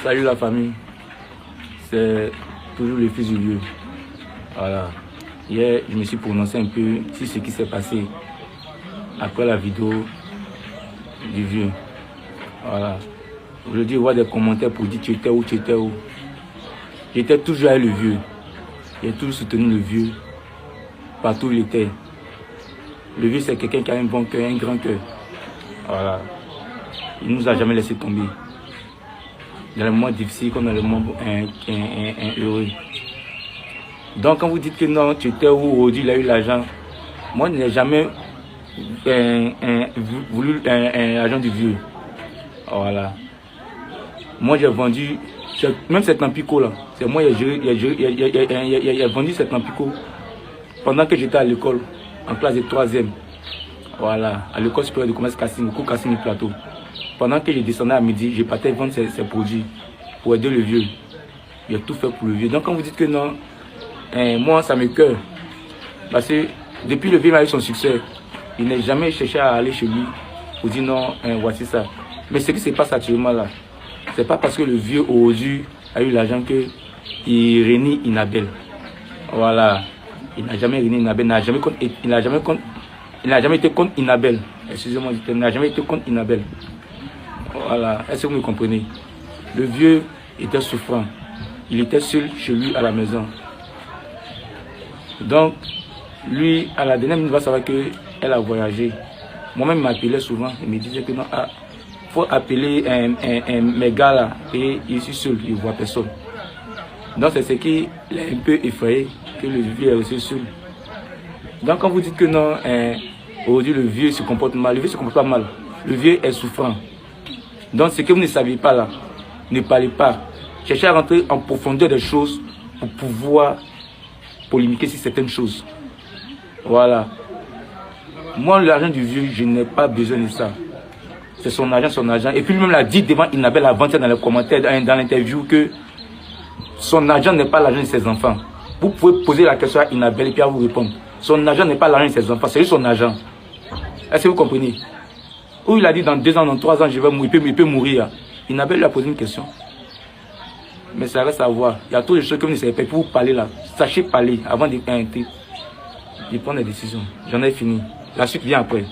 Salut la famille, c'est toujours le fils du vieux. Voilà. Hier, je me suis prononcé un peu sur ce qui s'est passé après la vidéo du vieux. Voilà. Aujourd'hui, je vois des commentaires pour dire tu étais où, tu étais où. J'étais toujours avec le vieux. J'ai toujours soutenu le vieux partout où il était. Le vieux, c'est quelqu'un qui a un bon cœur, un grand cœur. Voilà. Il ne nous a jamais laissé tomber. Dans les moments difficiles comme dans les moments heureux. Donc quand vous dites que non, tu étais où aujourd'hui, il a eu l'argent. Moi, je n'ai jamais voulu l'argent du vieux. Voilà. Moi, j'ai vendu, même cet Tampico là, c'est moi qui ai vendu cet Tampico pendant que j'étais à l'école, en classe de 3e. Voilà, à l'école supérieure de commerce Cassini, cours Cassini Plateau. Pendant que je descendais à midi, je partais vendre ces produits pour aider le vieux. J'ai tout fait pour le vieux. Donc quand vous dites que non, moi ça me cœur. Parce que depuis le vieux a eu son succès, il n'a jamais cherché à aller chez lui pour dire non, voici ça. Mais ce qui se passe actuellement là, c'est pas parce que le vieux aujourd'hui a eu l'argent qu'il réunit Inabel. Voilà. Il n'a jamais réuni Inabel, il n'a jamais été contre Inabel. Excusez-moi, il n'a jamais été contre Inabel. Voilà, est-ce que vous me comprenez? Le vieux était souffrant. Il était seul chez lui à la maison. Donc, lui, à la dernière minute, il va savoir qu'elle a voyagé. Moi-même, il m'appelait souvent. Il me disait que non, il faut appeler mes gars là. Et il est seul, il ne voit personne. Donc, c'est ce qui l'a un peu effrayé, que le vieux est aussi seul. Donc, quand vous dites que non, aujourd'hui, le vieux se comporte mal, le vieux se comporte pas mal. Le vieux est souffrant. Donc, ce que vous ne savez pas là, ne parlez pas. Cherchez à rentrer en profondeur des choses pour pouvoir polémiquer sur certaines choses. Voilà. Moi, l'argent du vieux, je n'ai pas besoin de ça. C'est son argent, son argent. Et puis lui-même l'a dit devant Inabel avant-hier dans les commentaires, dans l'interview, que son argent n'est pas l'argent de ses enfants. Vous pouvez poser la question à Inabel et puis à vous répondre. Son argent n'est pas l'argent de ses enfants, c'est juste son argent. Est-ce que vous comprenez? Où il a dit dans 2 ans, dans 3 ans, je vais mourir, il peut mourir. Inabel lui a posé une question. Mais ça reste à voir. Il y a toutes les choses que vous ne savez pas. Pour vous parler là, sachez parler avant de prendre des décisions. J'en ai fini. La suite vient après.